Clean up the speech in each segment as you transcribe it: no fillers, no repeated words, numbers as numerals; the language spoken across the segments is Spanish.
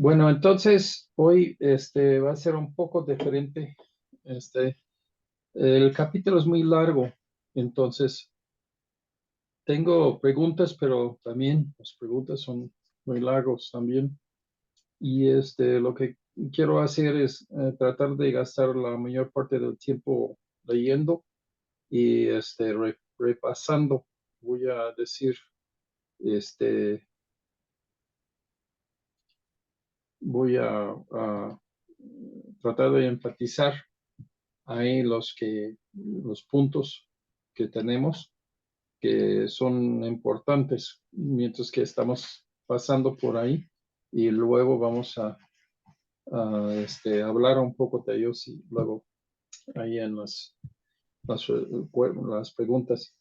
Bueno, entonces hoy va a ser un poco diferente. Este, el capítulo es muy largo, entonces tengo preguntas, pero también las preguntas son muy largos también. Y lo que quiero hacer es tratar de gastar la mayor parte del tiempo leyendo y repasando. Voy a decir, este, voy a tratar de enfatizar ahí los puntos que tenemos que son importantes mientras que estamos pasando por ahí y luego vamos a hablar un poco de ellos y luego ahí en las preguntas.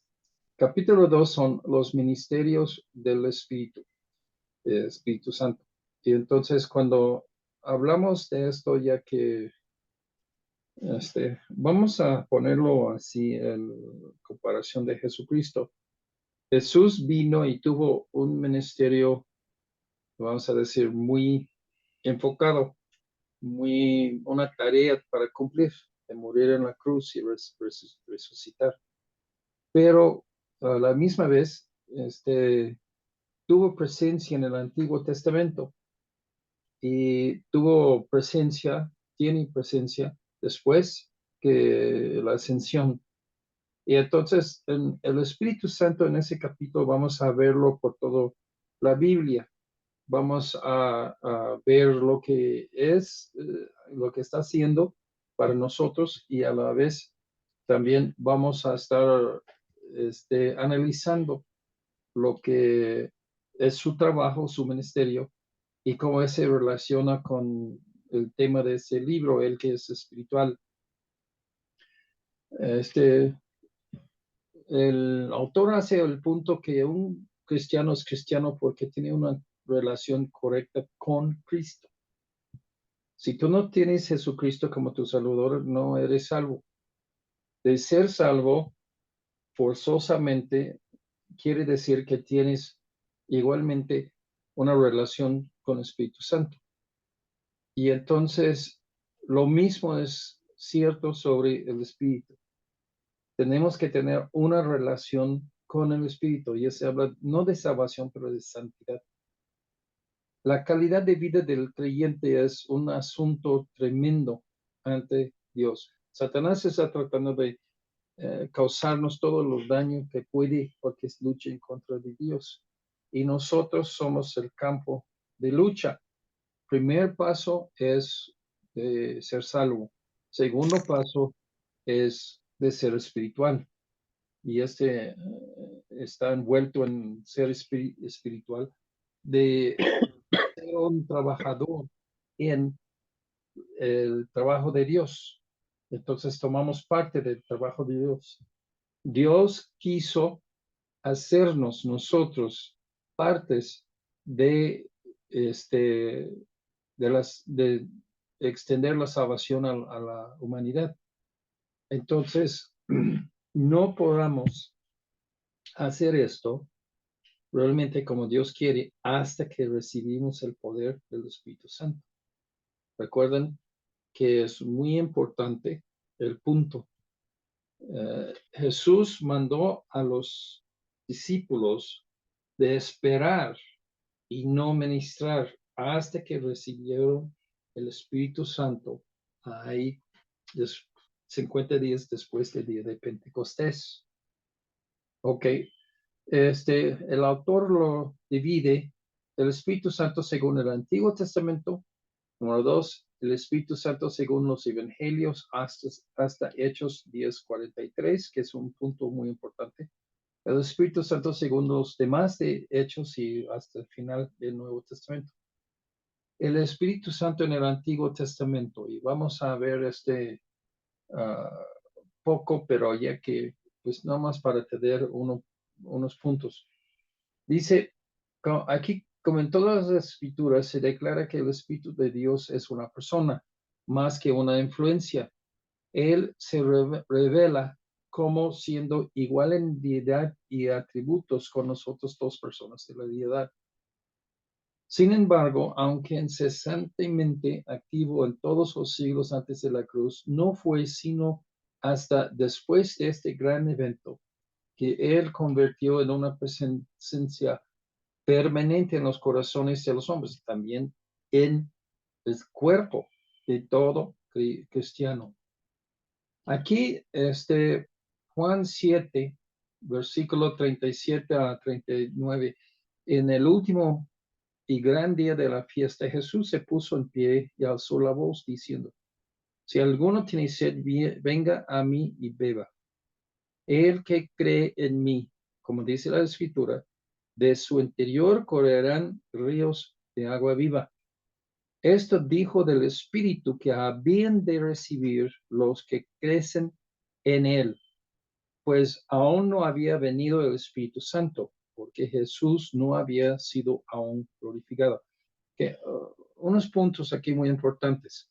Capítulo 2 son los ministerios del Espíritu Santo. Y entonces cuando hablamos de esto, ya que vamos a ponerlo así en comparación de Jesucristo. Jesús vino y tuvo un ministerio, vamos a decir, muy enfocado, una tarea para cumplir, de morir en la cruz y resucitar. Pero a la misma vez, tuvo presencia en el Antiguo Testamento y tiene presencia después que la ascensión. Y entonces, el Espíritu Santo en ese capítulo vamos a verlo por toda la Biblia. Vamos a ver lo que está haciendo para nosotros y a la vez también vamos a estar analizando lo que es su trabajo, su ministerio y cómo se relaciona con el tema de ese libro, el que es espiritual. Este, el autor hace el punto que un cristiano es cristiano porque tiene una relación correcta con Cristo. Si tú no tienes Jesucristo como tu Salvador, no eres salvo. De ser salvo, forzosamente, quiere decir que tienes igualmente una relación con el Espíritu Santo. Y entonces, lo mismo es cierto sobre el Espíritu. Tenemos que tener una relación con el Espíritu, y se habla no de salvación, pero de santidad. La calidad de vida del creyente es un asunto tremendo ante Dios. Satanás está tratando de causarnos todos los daños que puede porque lucha en contra de Dios. Y nosotros somos el campo de lucha. Primer paso es de ser salvo. Segundo paso es de ser espiritual. Y está envuelto en ser espiritual, de ser un trabajador en el trabajo de Dios. Entonces tomamos parte del trabajo de Dios. Dios quiso hacernos nosotros partes de este de extender la salvación a la humanidad. Entonces, no podamos hacer esto realmente como Dios quiere hasta que recibimos el poder del Espíritu Santo. Recuerden que es muy importante el punto. Jesús mandó a los discípulos de esperar y no ministrar hasta que recibieron el Espíritu Santo ahí 50 días después del día de Pentecostés. Ok, el autor lo divide el Espíritu Santo según el Antiguo Testamento. Número 2, el Espíritu Santo según los Evangelios hasta Hechos 10:43, que es un punto muy importante. El Espíritu Santo según los demás de Hechos y hasta el final del Nuevo Testamento. El Espíritu Santo en el Antiguo Testamento, y vamos a ver uh, poco, pero ya que, pues nada más para tener unos puntos. Dice, aquí, como en todas las escrituras, se declara que el Espíritu de Dios es una persona, más que una influencia. Él se revela como siendo igual en deidad y atributos con nosotros dos personas de la deidad. Sin embargo, aunque incesantemente activo en todos los siglos antes de la cruz, no fue sino hasta después de este gran evento que Él convirtió en una presencia permanente en los corazones de los hombres, también en el cuerpo de todo cristiano. Aquí, Juan 7, versículo 37 a 39, en el último y gran día de la fiesta, Jesús se puso en pie y alzó la voz diciendo, si alguno tiene sed, venga a mí y beba. El que cree en mí, como dice la Escritura, de su interior correrán ríos de agua viva. Esto dijo del Espíritu que habían de recibir los que crecen en él, pues aún no había venido el Espíritu Santo, porque Jesús no había sido aún glorificado. Unos puntos aquí muy importantes.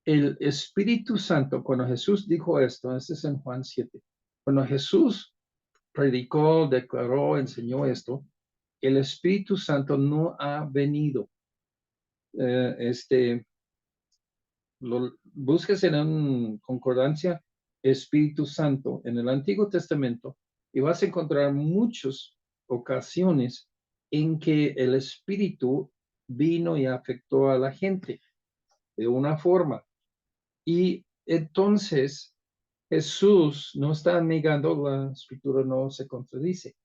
El Espíritu Santo, cuando Jesús dijo esto, este es en Juan 7, cuando Jesús predicó, declaró, enseñó esto, el Espíritu Santo no ha venido. Busques en una concordancia Espíritu Santo en el Antiguo Testamento y vas a encontrar muchas ocasiones en que el Espíritu vino y afectó a la gente de una forma. Y entonces Jesús no está negando, la escritura no se contradice,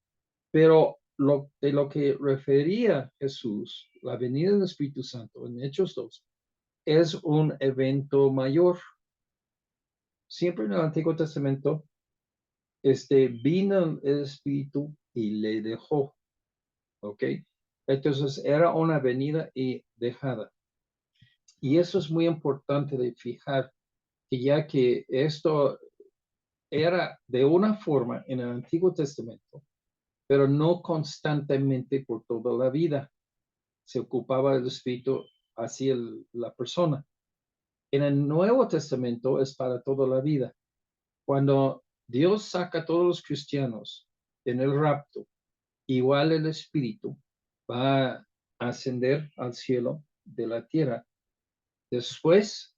pero de lo que refería Jesús, la venida del Espíritu Santo en Hechos 2, es un evento mayor. Siempre en el Antiguo Testamento, vino el Espíritu y le dejó, ¿ok? Entonces era una venida y dejada. Y eso es muy importante de fijar, que ya que esto era de una forma en el Antiguo Testamento, pero no constantemente por toda la vida. Se ocupaba el Espíritu hacia la persona. En el Nuevo Testamento es para toda la vida. Cuando Dios saca a todos los cristianos en el rapto, igual el Espíritu va a ascender al cielo de la tierra. Después,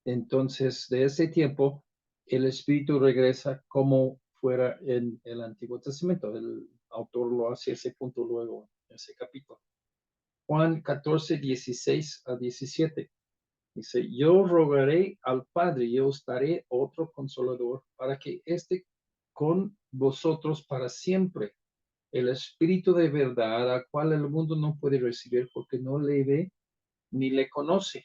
entonces, de ese tiempo, el Espíritu regresa como fuera en el Antiguo Testamento. El autor lo hace ese punto luego en ese capítulo. Juan 14, 16 a 17. Dice, yo rogaré al Padre y os daré otro consolador para que esté con vosotros para siempre. El Espíritu de verdad, al cual el mundo no puede recibir porque no le ve ni le conoce,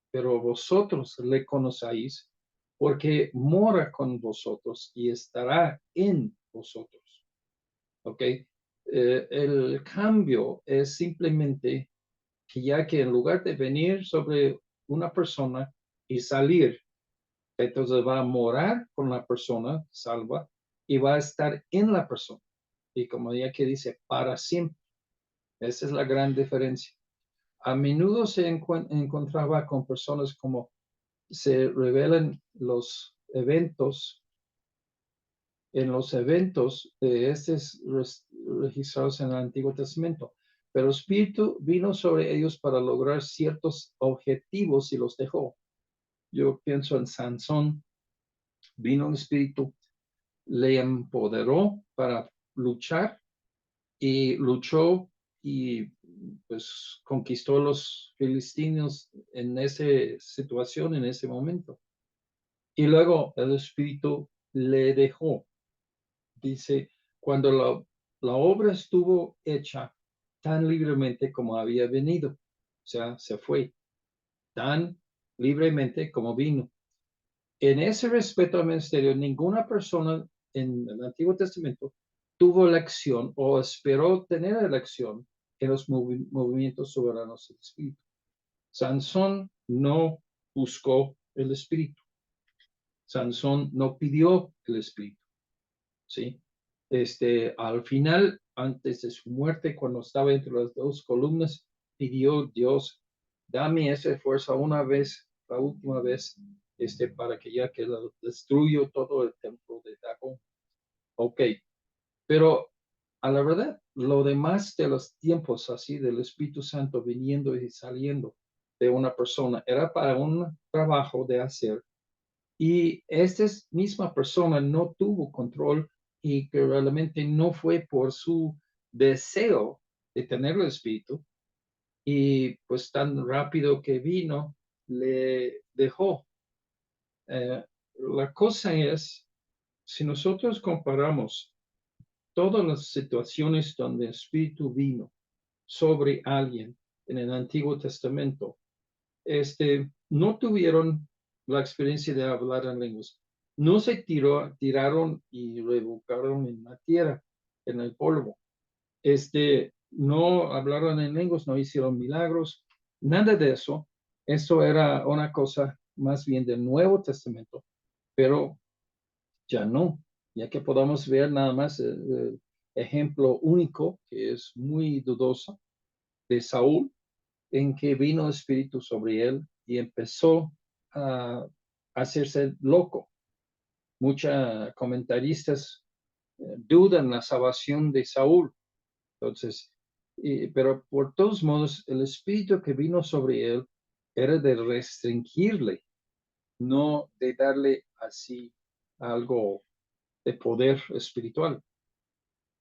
pero vosotros le conocéis porque mora con vosotros y estará en vosotros. ¿Ok? El cambio es simplemente que ya que en lugar de venir sobre una persona y salir, entonces va a morar con la persona salva y va a estar en la persona. Y como ya que dice, para siempre. Esa es la gran diferencia. A menudo se encontraba con personas como se revelan en los eventos de estos registrados en el Antiguo Testamento. Pero el Espíritu vino sobre ellos para lograr ciertos objetivos y los dejó. Yo pienso en Sansón, vino el Espíritu, le empoderó para luchar y luchó y pues conquistó a los filistinos en esa situación, en ese momento. Y luego el Espíritu le dejó. Dice, cuando la obra estuvo hecha tan libremente como había venido, o sea, se fue tan libremente como vino. En ese respeto al ministerio, ninguna persona en el Antiguo Testamento tuvo elección o esperó tener elección en los movimientos soberanos del Espíritu. Sansón no buscó el Espíritu. Sansón no pidió el Espíritu. ¿Sí? Al final, antes de su muerte, cuando estaba entre las dos columnas, pidió Dios, dame esa fuerza una vez, la última vez, para que ya que destruyó todo el templo de Dagón. Ok, pero a la verdad, lo demás de los tiempos así del Espíritu Santo viniendo y saliendo de una persona era para un trabajo de hacer y esta misma persona no tuvo control y que realmente no fue por su deseo de tener el Espíritu y pues tan rápido que vino, le dejó. Eh, la cosa es, si nosotros comparamos todas las situaciones donde el Espíritu vino sobre alguien en el Antiguo Testamento, no tuvieron la experiencia de hablar en lenguas. No se tiraron y revocaron en la tierra, en el polvo. No hablaron en lenguas, no hicieron milagros, nada de eso. Eso era una cosa más bien del Nuevo Testamento, pero ya no, ya que podamos ver nada más el ejemplo único, que es muy dudoso, de Saúl, en que vino el Espíritu sobre él y empezó a hacerse loco. Muchos comentaristas dudan la salvación de Saúl. Entonces, pero por todos modos, el Espíritu que vino sobre él era de restringirle, no de darle así algo de poder espiritual.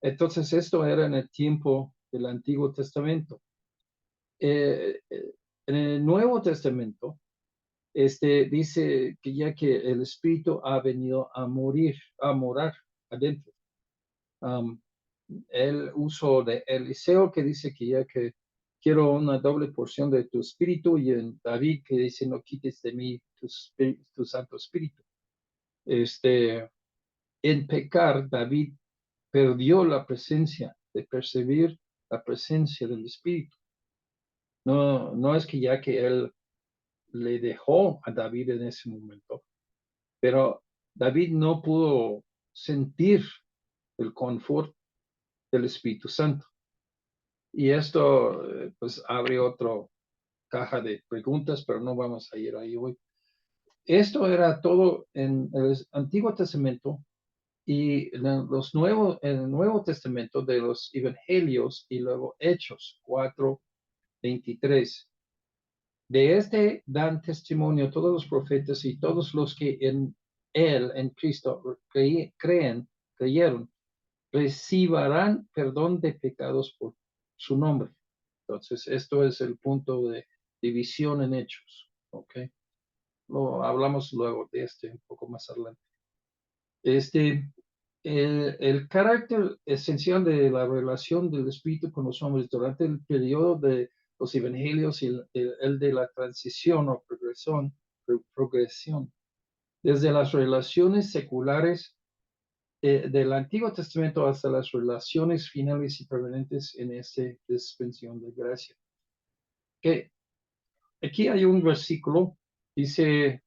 Entonces, esto era en el tiempo del Antiguo Testamento. En el Nuevo Testamento, dice que ya que el Espíritu ha venido a morar adentro. Um, el uso de Eliseo que dice que ya que quiero una doble porción de tu espíritu y en David que dice no quites de mí tu Santo Espíritu. En pecar, David perdió la presencia de percibir la presencia del Espíritu. No, no es que ya que él le dejó a David en ese momento, pero David no pudo sentir el confort del Espíritu Santo. Y esto, pues, abre otra caja de preguntas, pero no vamos a ir ahí hoy. Esto era todo en el Antiguo Testamento y en en el Nuevo Testamento de los Evangelios y luego Hechos 4:23. De dan testimonio todos los profetas y todos los que en Él, en Cristo, creyeron, recibirán perdón de pecados por su nombre. Entonces, esto es el punto de división en hechos. ¿Ok? Lo hablamos luego de un poco más adelante. Este, el carácter esencial de la relación del Espíritu con los hombres durante el periodo de los evangelios y el de la transición o progresión, desde las relaciones seculares del Antiguo Testamento hasta las relaciones finales y permanentes en esta dispensación de gracia. Que aquí hay un versículo, dice,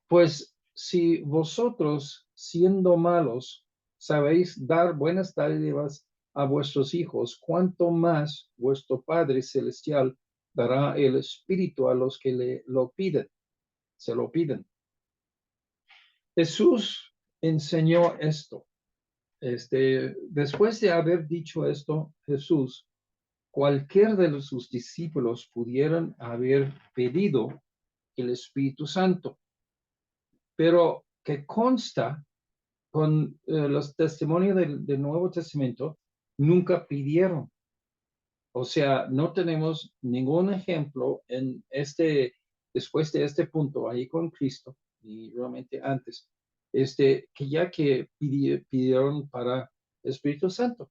pues si vosotros, siendo malos, sabéis dar buenas dádivas a vuestros hijos, cuánto más vuestro Padre Celestial dará el Espíritu a los que se lo piden. Jesús enseñó esto. Después de haber dicho esto, Jesús, cualquier de sus discípulos pudieran haber pedido el Espíritu Santo, pero que consta con los testimonios del Nuevo Testamento, nunca pidieron. O sea, no tenemos ningún ejemplo después de este punto, ahí con Cristo, y realmente antes, que ya que pidieron para el Espíritu Santo.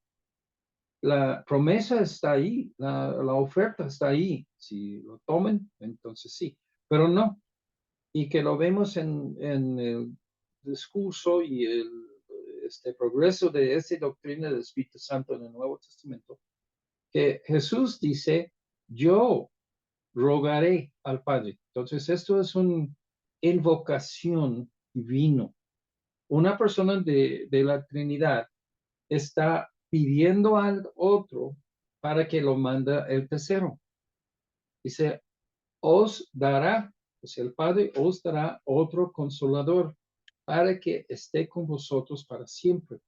La promesa está ahí, la oferta está ahí. Si lo tomen, entonces sí, pero no. Y que lo vemos en el discurso y este progreso de esta doctrina del Espíritu Santo en el Nuevo Testamento, que Jesús dice, yo rogaré al Padre. Entonces, esto es una invocación divino. Una persona de la Trinidad está pidiendo al otro para que lo manda el tercero. Dice, os dará, o sea, el Padre os dará otro consolador para que esté con vosotros para siempre,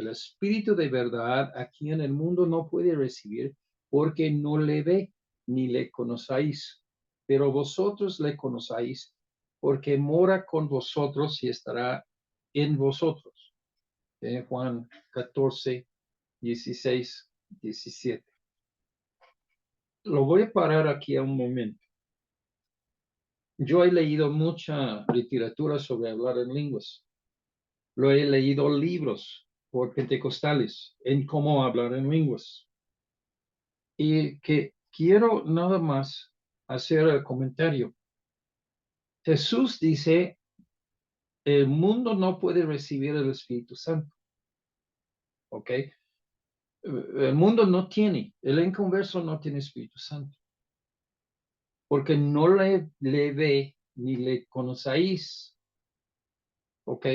El Espíritu de verdad aquí en el mundo no puede recibir porque no le ve ni le conocéis, pero vosotros le conocéis porque mora con vosotros y estará en vosotros. Juan 14, 16, 17. Lo voy a parar aquí a un momento. Yo he leído mucha literatura sobre hablar en lenguas. Lo he leído libros por pentecostales en cómo hablar en lenguas. Y que quiero nada más hacer el comentario. Jesús dice, el mundo no puede recibir el Espíritu Santo. ¿Ok? El mundo no tiene, el inconverso no tiene Espíritu Santo. Porque no le ve ni le conocéis. ¿Ok?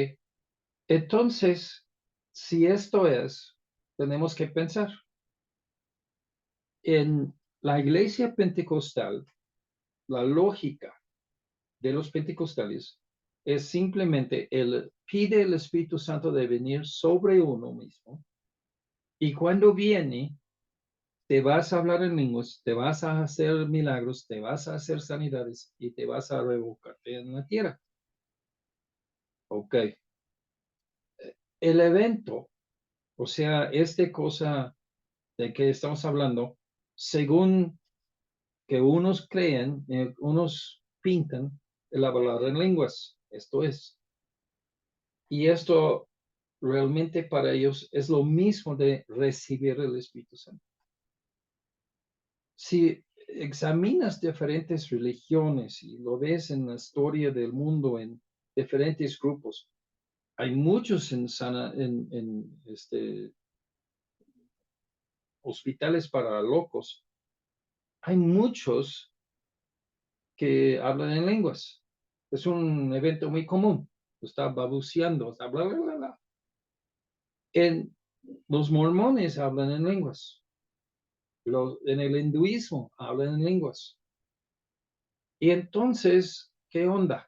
Entonces, si esto es, tenemos que pensar. En la iglesia pentecostal, la lógica de los pentecostales es simplemente pide el Espíritu Santo de venir sobre uno mismo y cuando viene te vas a hablar en lenguas, te vas a hacer milagros, te vas a hacer sanidades y te vas a revocarte en la tierra. Ok. El evento, o sea, esta cosa de que estamos hablando, según que unos creen, unos pintan el hablar en lenguas. Esto es. Y esto realmente para ellos es lo mismo de recibir el Espíritu Santo. Si examinas diferentes religiones y lo ves en la historia del mundo en diferentes grupos, hay muchos en hospitales para locos, hay muchos que hablan en lenguas. Es un evento muy común. Está babuceando, está bla, bla, bla, bla. Los mormones hablan en lenguas. En el hinduismo hablan en lenguas. Y entonces, ¿qué onda?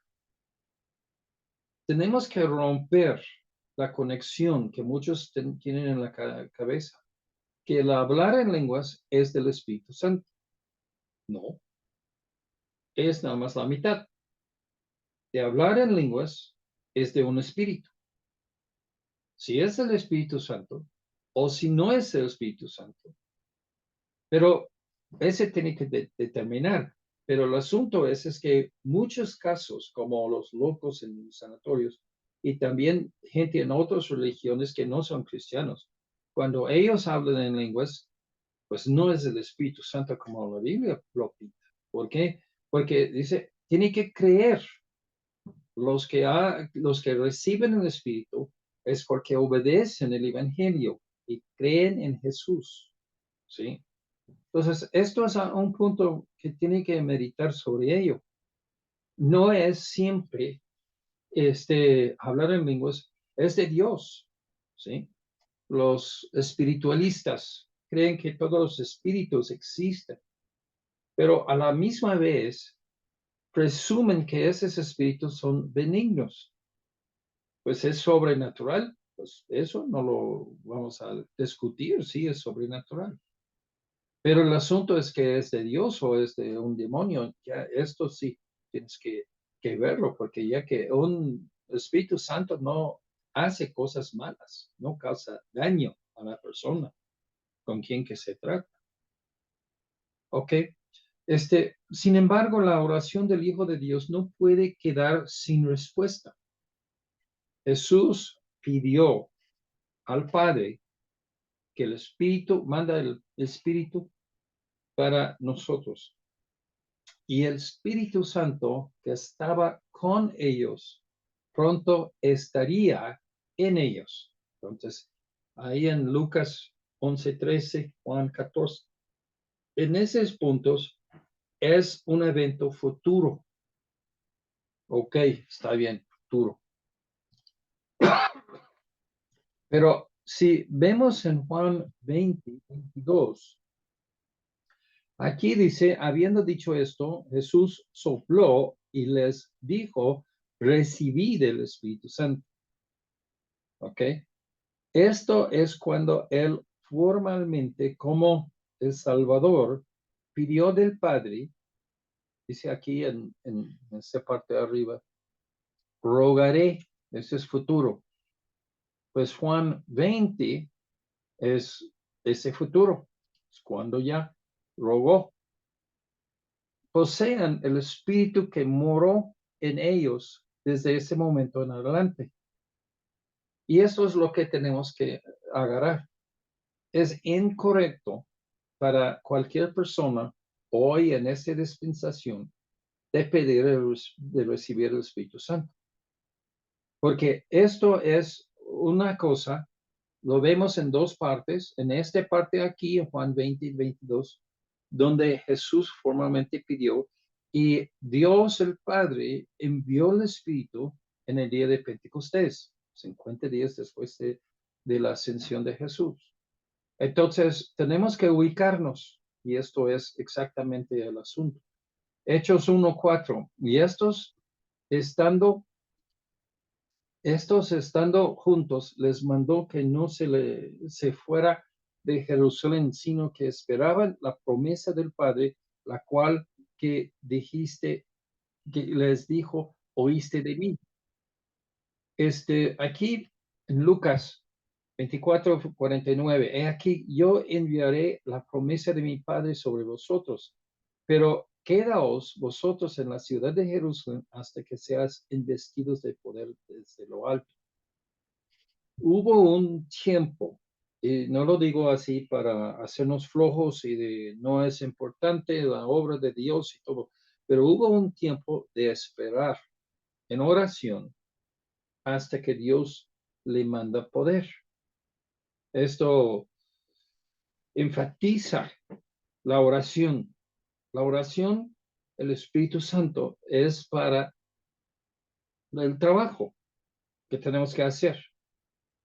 Tenemos que romper la conexión que muchos tienen en la cabeza, que el hablar en lenguas es del Espíritu Santo. No, es nada más la mitad. De hablar en lenguas es de un espíritu. Si es el Espíritu Santo o si no es el Espíritu Santo. Pero ese tiene que determinar. Pero el asunto es que muchos casos, como los locos en los sanatorios y también gente en otras religiones que no son cristianos, cuando ellos hablan en lenguas, pues no es el Espíritu Santo como la Biblia lo pinta. ¿Por qué? Porque dice, tiene que creer. Los que reciben el Espíritu es porque obedecen el Evangelio y creen en Jesús. ¿Sí? Entonces, esto es un punto que tiene que meditar sobre ello. No es siempre hablar en lenguas, es de Dios. ¿Sí? Los espiritualistas creen que todos los espíritus existen, pero a la misma vez presumen que esos espíritus son benignos. Pues es sobrenatural, pues eso no lo vamos a discutir, sí es sobrenatural. Pero el asunto es que es de Dios o es de un demonio. Ya esto sí tienes que verlo, porque ya que un Espíritu Santo no hace cosas malas, no causa daño a la persona con quien que se trata. ¿Ok? Sin embargo, la oración del Hijo de Dios no puede quedar sin respuesta. Jesús pidió al Padre que el Espíritu, manda el Espíritu para nosotros. Y el Espíritu Santo que estaba con ellos, pronto estaría en ellos. Entonces, ahí en Lucas 11:13, Juan 14, en esos puntos es un evento futuro. Ok, está bien, futuro. Pero si vemos en Juan 20:22, aquí dice, habiendo dicho esto, Jesús sopló y les dijo, recibid el Espíritu Santo. ¿Ok? Esto es cuando Él formalmente, como el Salvador, pidió del Padre, dice aquí en esta parte de arriba, rogaré, ese es futuro. Pues Juan 20 es ese futuro, es cuando ya rogó. Posean el Espíritu que moró en ellos desde ese momento en adelante. Y eso es lo que tenemos que agarrar. Es incorrecto para cualquier persona hoy en esta dispensación de pedir de recibir el Espíritu Santo. Porque esto es una cosa, lo vemos en dos partes, en esta parte aquí, en Juan 20 y 22, donde Jesús formalmente pidió y Dios el Padre envió el Espíritu en el día de Pentecostés, 50 días después de la ascensión de Jesús. Entonces, tenemos que ubicarnos y esto es exactamente el asunto. Hechos 1:4, y estando juntos, les mandó que no se fuera de Jerusalén, sino que esperaban la promesa del Padre, la cual que dijiste, que les dijo, oíste de mí. Aquí en Lucas 24:49, he aquí, yo enviaré la promesa de mi Padre sobre vosotros, pero quedaos vosotros en la ciudad de Jerusalén hasta que seas investidos de poder desde lo alto. Hubo un tiempo, y no lo digo así para hacernos flojos y de no es importante la obra de Dios y todo, pero hubo un tiempo de esperar en oración hasta que Dios le manda poder. Esto enfatiza la oración. La oración, el Espíritu Santo, es para el trabajo que tenemos que hacer.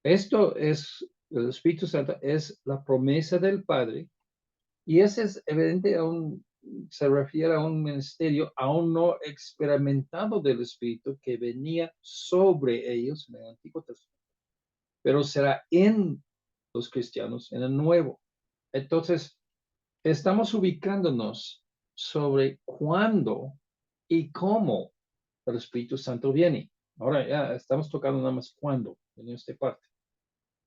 Esto es, el Espíritu Santo es la promesa del Padre y ese es evidente aún, se refiere a un ministerio aún no experimentado del Espíritu que venía sobre ellos en el Antiguo Testamento, pero será en los cristianos en el Nuevo. Entonces, estamos ubicándonos sobre cuándo y cómo el Espíritu Santo viene. Ahora ya estamos tocando nada más cuándo en esta parte.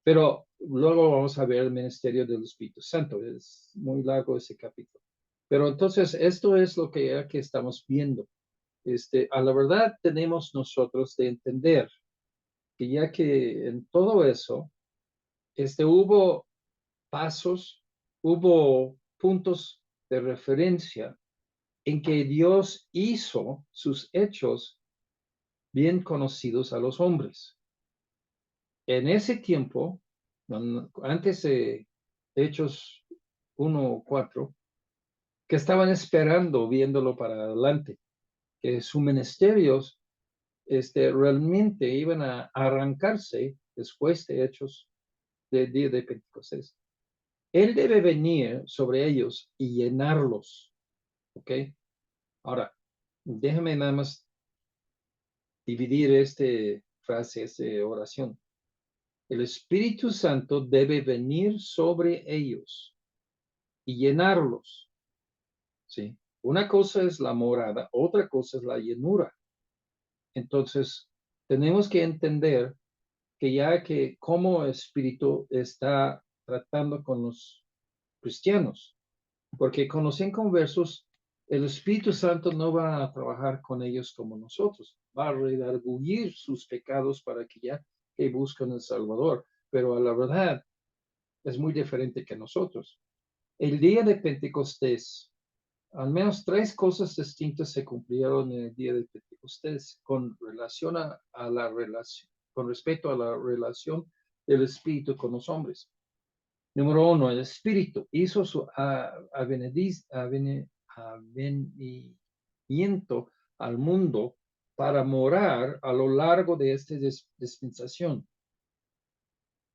Pero luego vamos a ver el ministerio del Espíritu Santo. Es muy largo ese capítulo. Pero entonces esto es lo que aquí estamos viendo. A la verdad tenemos nosotros de entender que ya que en todo eso, hubo pasos, hubo puntos de referencia en que Dios hizo sus hechos bien conocidos a los hombres. En ese tiempo, antes de Hechos 1:4, que estaban esperando, viéndolo para adelante, que sus ministerios realmente iban a arrancarse después de Hechos del día de Pentecostés. Él debe venir sobre ellos y llenarlos, ¿ok? Ahora, déjame nada más dividir esta frase, esta oración. El Espíritu Santo debe venir sobre ellos y llenarlos, ¿sí? Una cosa es la morada, otra cosa es la llenura. Entonces, tenemos que entender que ya que como Espíritu está tratando con los cristianos, porque con los inconversos, el Espíritu Santo no va a trabajar con ellos como nosotros, va a redarguir sus pecados para que ya que buscan el Salvador, pero a la verdad es muy diferente que nosotros. El día de Pentecostés, al menos tres cosas distintas se cumplieron en el día de Pentecostés con relación a la relación, con respecto a la relación del Espíritu con los hombres. Número uno, el Espíritu hizo su avenimiento al mundo para morar a lo largo de esta dispensación.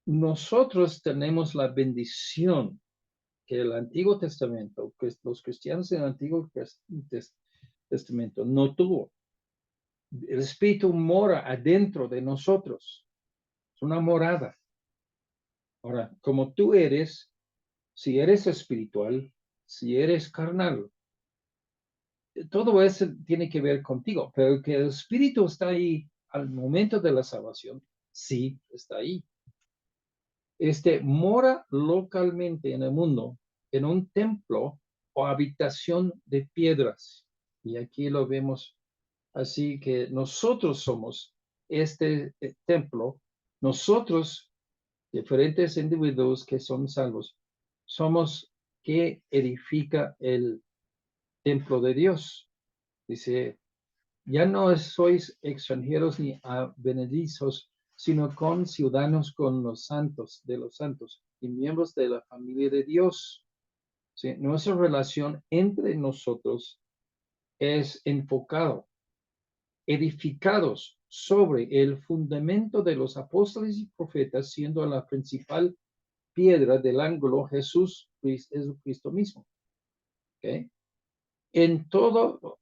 Nosotros tenemos la bendición que el Antiguo Testamento, que los cristianos en el Antiguo Testamento no tuvo. El Espíritu mora adentro de nosotros. Es una morada. Ahora, como tú eres, si eres espiritual, si eres carnal, todo eso tiene que ver contigo, pero que el espíritu está ahí al momento de la salvación, sí, está ahí. Mora localmente en el mundo, en un templo o habitación de piedras. Y aquí lo vemos así que nosotros somos templo, nosotros, diferentes individuos que son salvos, somos que edifica el templo de Dios. Dice, ya no sois extranjeros ni advenedizos, sino ciudadanos con los santos, de los santos, y miembros de la familia de Dios. ¿Sí? Nuestra relación entre nosotros es enfocado, edificados sobre el fundamento de los apóstoles y profetas, siendo la principal piedra del ángulo Jesucristo mismo. ¿Okay? En todo,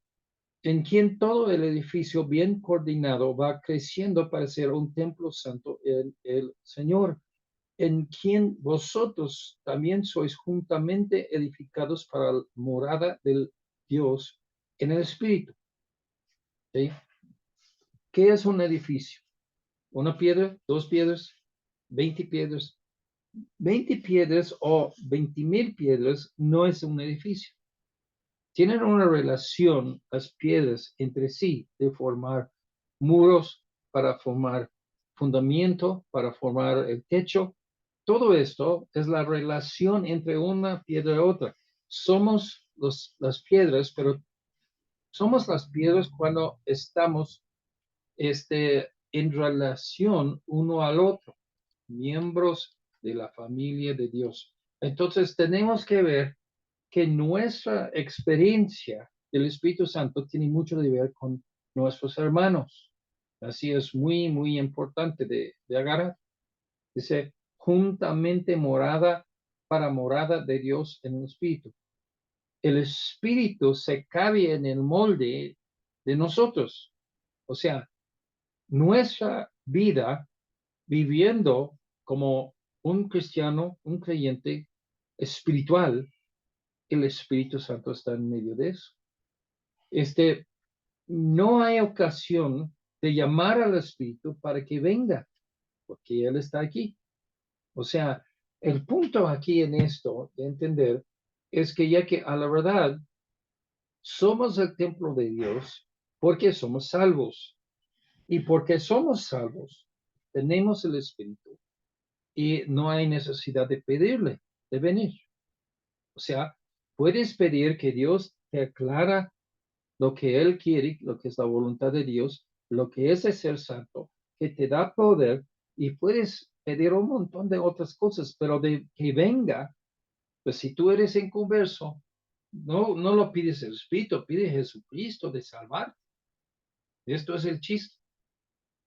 en quien todo el edificio bien coordinado va creciendo para ser un templo santo en el Señor, en quien vosotros también sois juntamente edificados para la morada del Dios en el Espíritu. ¿Sí? ¿Qué es un edificio? ¿Una piedra? ¿Dos piedras? ¿20 piedras? 20 piedras o 20,000 piedras no es un edificio. Tienen una relación las piedras entre sí de formar muros, para formar fundamento, para formar el techo. Todo esto es la relación entre una piedra y otra. Somos las piedras, pero somos las piedras cuando estamos en relación uno al otro, miembros de la familia de Dios. Entonces tenemos que ver que nuestra experiencia del Espíritu Santo tiene mucho que ver con nuestros hermanos. Así es muy, muy importante de agarrar. Dice, juntamente morada para morada de Dios en el Espíritu. El Espíritu se cabe en el molde de nosotros. O sea, nuestra vida viviendo como un cristiano, un creyente espiritual, el Espíritu Santo está en medio de eso. No hay ocasión de llamar al Espíritu para que venga, porque Él está aquí. O sea, el punto aquí en esto de entender es que ya que a la verdad somos el templo de Dios porque somos salvos y porque somos salvos, tenemos el Espíritu y no hay necesidad de pedirle de venir. O sea, puedes pedir que Dios te aclara lo que Él quiere, lo que es la voluntad de Dios, lo que es de ser santo, que te da poder y puedes pedir un montón de otras cosas, pero de que venga, pues si tú eres inconverso, no lo pides el Espíritu, pide Jesucristo de salvar. Esto es el chiste.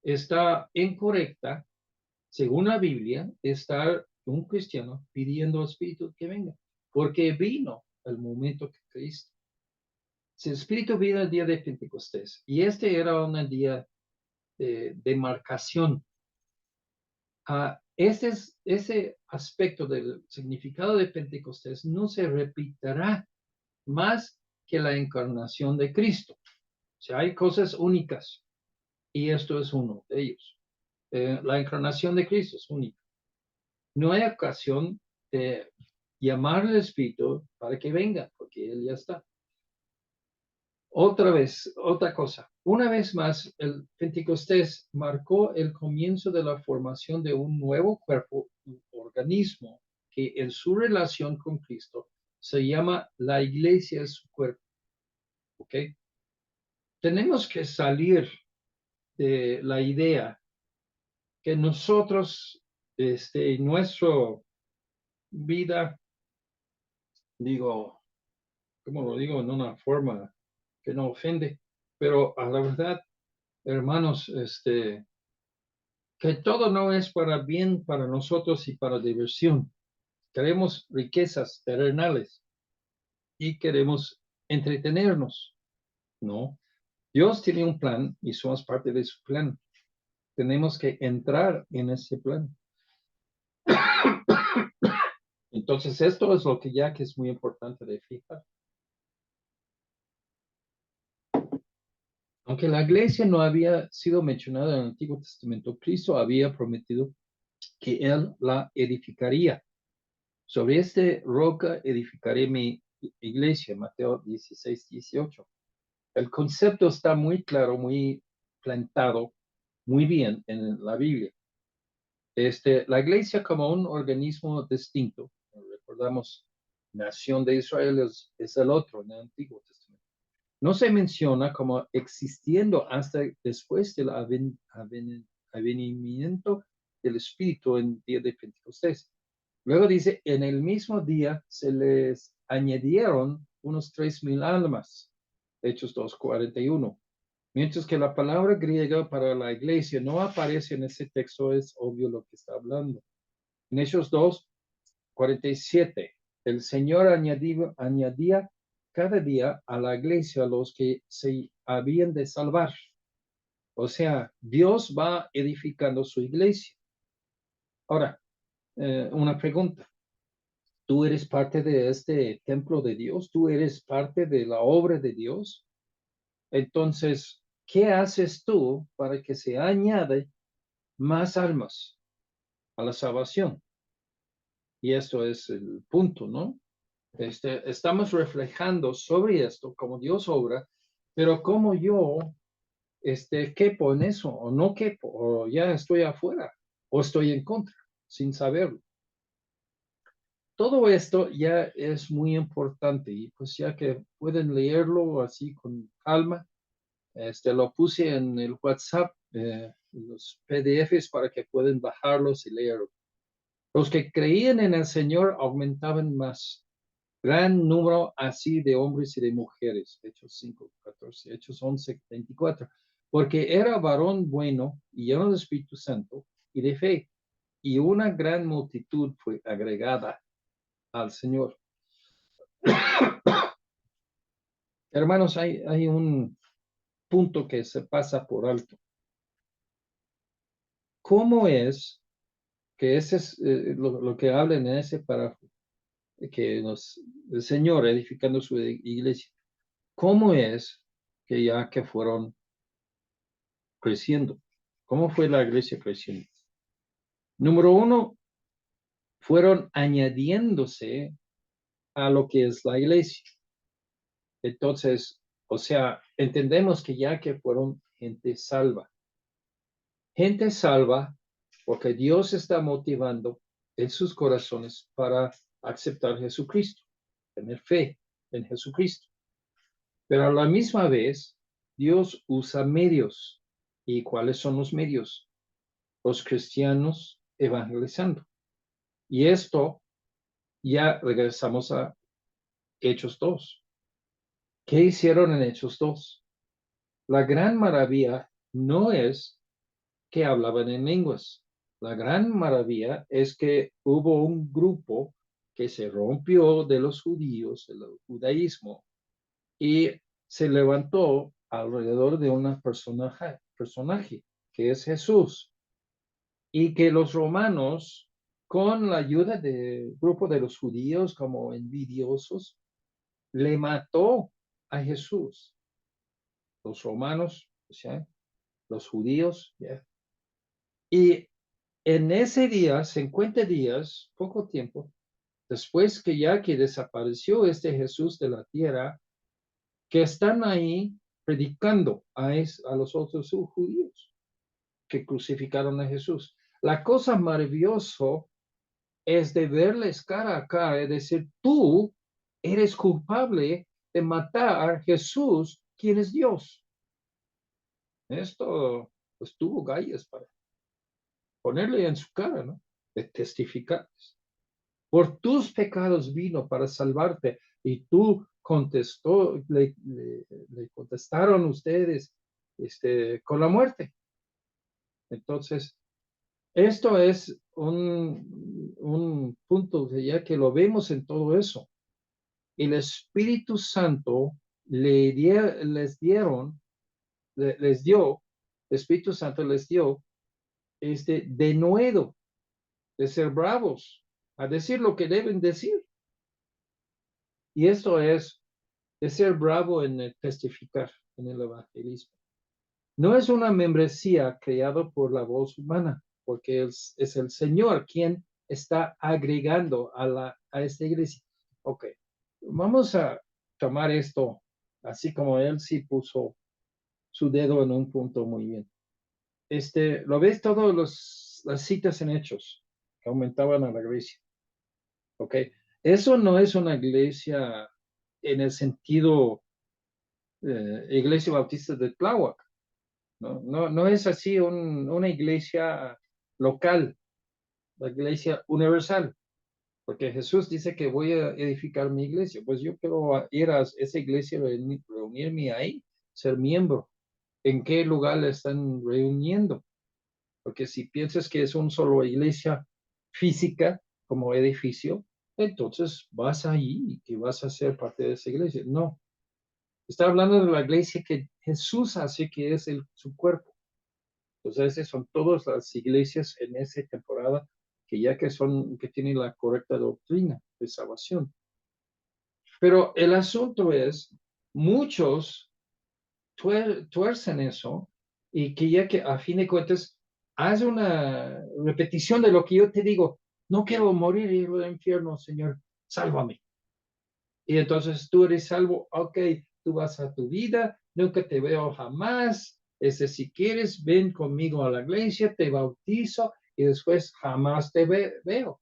Está incorrecta, según la Biblia, estar un cristiano pidiendo al Espíritu que venga, porque vino el momento que Cristo. Si el Espíritu vino el día de Pentecostés y era un día de demarcación. Ese aspecto del significado de Pentecostés no se repetirá más que la encarnación de Cristo. O sea, hay cosas únicas y esto es uno de ellos. La encarnación de Cristo es única. No hay ocasión de llamar al Espíritu para que venga, porque Él ya está. Otra vez, otra cosa. Una vez más, el Pentecostés marcó el comienzo de la formación de un nuevo cuerpo, un organismo, que en su relación con Cristo se llama la iglesia, es su cuerpo. ¿Ok? Tenemos que salir de la idea que nosotros, en nuestra vida, digo, como lo digo en una forma que no ofende, pero a la verdad, hermanos, que todo no es para bien para nosotros y para diversión. Queremos riquezas terrenales y queremos entretenernos, ¿no? Dios tiene un plan y somos parte de su plan. Tenemos que entrar en ese plan. Entonces, esto es lo que ya que es muy importante de fijar. Aunque la iglesia no había sido mencionada en el Antiguo Testamento, Cristo había prometido que Él la edificaría. Sobre este roca edificaré mi iglesia, Mateo 16, 18. El concepto está muy claro, muy plantado, muy bien en la Biblia. La iglesia como un organismo distinto, recordamos, nación de Israel es el otro en el Antiguo Testamento. No se menciona como existiendo hasta después del avenimiento del Espíritu en el día de Pentecostés. Luego dice, en el mismo día se les añadieron unos 3,000 almas, Hechos 2:41. Mientras que la palabra griega para la iglesia no aparece en ese texto, es obvio lo que está hablando. En Hechos 2:47, el Señor añadía cada día a la iglesia los que se habían de salvar. O sea, Dios va edificando su iglesia. Ahora, una pregunta. ¿Tú eres parte de este templo de Dios? ¿Tú eres parte de la obra de Dios? Entonces, ¿qué haces tú para que se añade más almas a la salvación? Y esto es el punto, ¿no? Estamos reflejando sobre esto, como Dios obra, pero como yo, quepo en eso, o no quepo, o ya estoy afuera, o estoy en contra, sin saberlo. Todo esto ya es muy importante y pues ya que pueden leerlo así con calma, lo puse en el WhatsApp, los PDFs para que puedan bajarlos y leerlos. Los que creían en el Señor aumentaban más. Gran número así de hombres y de mujeres. Hechos 5:14, Hechos 11:24. Porque era varón bueno y lleno del Espíritu Santo y de fe. Y una gran multitud fue agregada al Señor. Hermanos, hay un punto que se pasa por alto. ¿Cómo es que ese es lo que habla en ese párrafo? Que el Señor edificando su iglesia. ¿Cómo es que ya que fueron creciendo? ¿Cómo fue la iglesia creciendo? Número uno, fueron añadiéndose a lo que es la iglesia. Entonces, o sea, entendemos que ya que fueron gente salva, porque Dios está motivando en sus corazones para aceptar a Jesucristo, tener fe en Jesucristo. Pero a la misma vez, Dios usa medios. ¿Y cuáles son los medios? Los cristianos evangelizando. Y esto ya regresamos a Hechos 2. ¿Qué hicieron en Hechos 2? La gran maravilla no es que hablaban en lenguas. La gran maravilla es que hubo un grupo que se rompió de los judíos, del judaísmo, y se levantó alrededor de un personaje que es Jesús, y que los romanos, con la ayuda del grupo de los judíos como envidiosos, le mató a Jesús. Los romanos, o sea, los judíos, yeah. Y en ese día, 50 días, poco tiempo, después que ya que desapareció este Jesús de la tierra, que están ahí predicando a los otros judíos que crucificaron a Jesús. La cosa maravillosa es de verles cara a cara y decir, tú eres culpable de matar a Jesús, quien es Dios. Esto pues tuvo gallas para ponerle en su cara, ¿no? De testificar. Por tus pecados vino para salvarte. Y tú le contestaron ustedes con la muerte. Entonces, esto es un punto que ya que lo vemos en todo eso. El Espíritu Santo les dio, el Espíritu Santo les dio de nuevo, de ser bravos. a decir lo que deben decir. Y esto es de ser bravo en el testificar, en el evangelismo. No es una membresía creada por la voz humana, porque es el Señor quien está agregando a esta iglesia. Ok, vamos a tomar esto así como él sí puso su dedo en un punto muy bien. Lo ves todas las citas en Hechos que aumentaban a la iglesia. Ok, eso no es una iglesia en el sentido Iglesia Bautista de Tláhuac. No es así una iglesia local, la iglesia universal, porque Jesús dice que voy a edificar mi iglesia. Pues yo quiero ir a esa iglesia, reunirme ahí, ser miembro. ¿En qué lugar la están reuniendo? Porque si piensas que es una solo iglesia física como edificio, entonces vas ahí y que vas a ser parte de esa iglesia. No, está hablando de la iglesia que Jesús hace, que es su cuerpo. Entonces, esas son todas las iglesias en esa temporada que tienen la correcta doctrina de salvación. Pero el asunto es, muchos tuercen eso y que ya que a fin de cuentas haz una repetición de lo que yo te digo, no quiero morir y ir al infierno, Señor, sálvame. Y entonces tú eres salvo, ok, tú vas a tu vida, nunca te veo jamás. Si quieres, ven conmigo a la iglesia, te bautizo y después jamás te veo.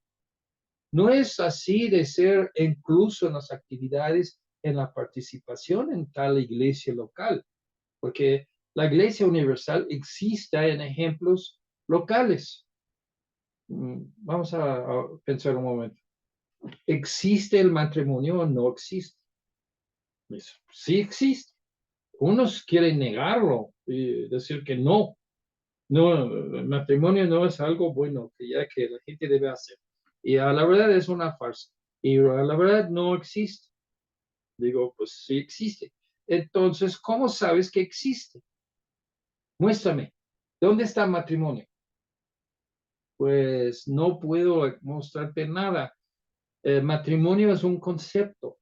No es así de ser incluso en las actividades, en la participación en tal iglesia local, porque la iglesia universal existe en ejemplos locales. Vamos a pensar un momento. ¿Existe el matrimonio o no existe? Pues, sí existe. Unos quieren negarlo y decir que no, el matrimonio no es algo bueno que la gente debe hacer. Y a la verdad es una farsa. Y a la verdad no existe. Digo, pues sí existe. Entonces, ¿cómo sabes que existe? Muéstrame. ¿Dónde está el matrimonio? Pues no puedo mostrarte nada. El matrimonio es un concepto,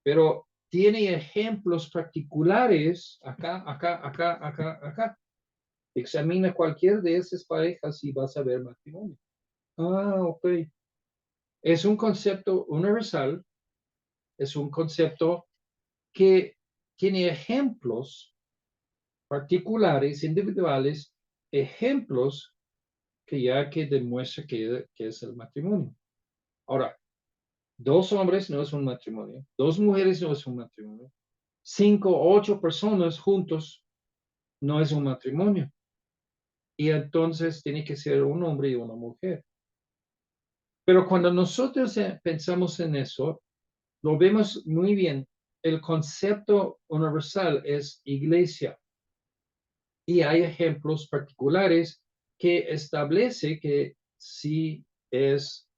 pero tiene ejemplos particulares acá. Examina cualquier de esas parejas y vas a ver matrimonio. Ah, ok. Es un concepto universal, es un concepto que tiene ejemplos particulares, individuales, ejemplos que demuestra que es el matrimonio. Ahora, dos hombres no es un matrimonio, dos mujeres no es un matrimonio, 5, 8 personas juntos no es un matrimonio. Y entonces tiene que ser un hombre y una mujer. Pero cuando nosotros pensamos en eso, lo vemos muy bien. El concepto universal es iglesia. Y hay ejemplos particulares que establece que sí es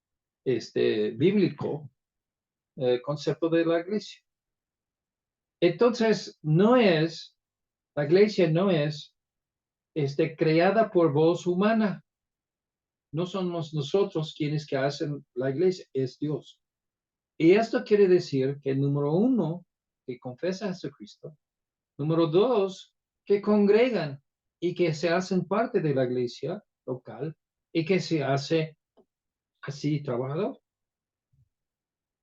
bíblico el concepto de la iglesia. Entonces, la iglesia no es creada por voz humana. No somos nosotros quienes que hacen la iglesia, es Dios. Y esto quiere decir que número uno, que confesa a Jesucristo. Número dos, que congregan y que se hacen parte de la iglesia local y que se hace así trabajador.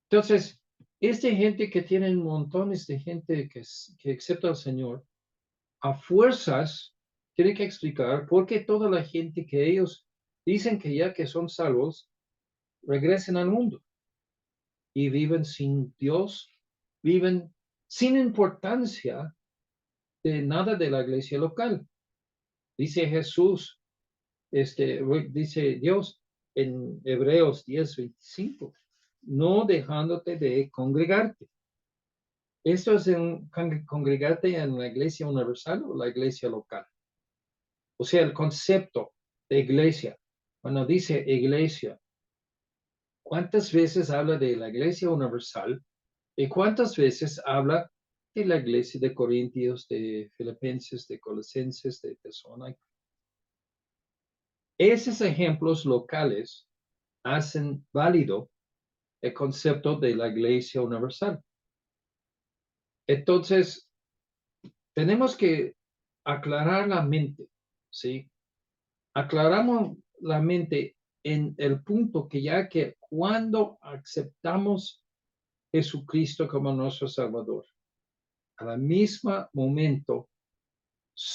Entonces, esta gente que tienen montones de gente que acepta al Señor, a fuerzas tiene que explicar por qué toda la gente que ellos dicen que ya que son salvos, regresen al mundo y viven sin Dios, viven sin importancia de nada de la iglesia local. Dice Jesús, dice Dios en Hebreos 10:25, no dejándote de congregarte. ¿Esto es congregarte en la iglesia universal o la iglesia local? O sea, el concepto de iglesia, cuando dice iglesia, ¿cuántas veces habla de la iglesia universal y cuántas veces habla de la iglesia de Corintios, de Filipenses, de Colosenses, de Tesalónica? Esos ejemplos locales hacen válido el concepto de la Iglesia Universal. Entonces, tenemos que aclarar la mente, ¿sí? Aclaramos la mente en el punto que ya que cuando aceptamos Jesucristo como nuestro Salvador, al mismo momento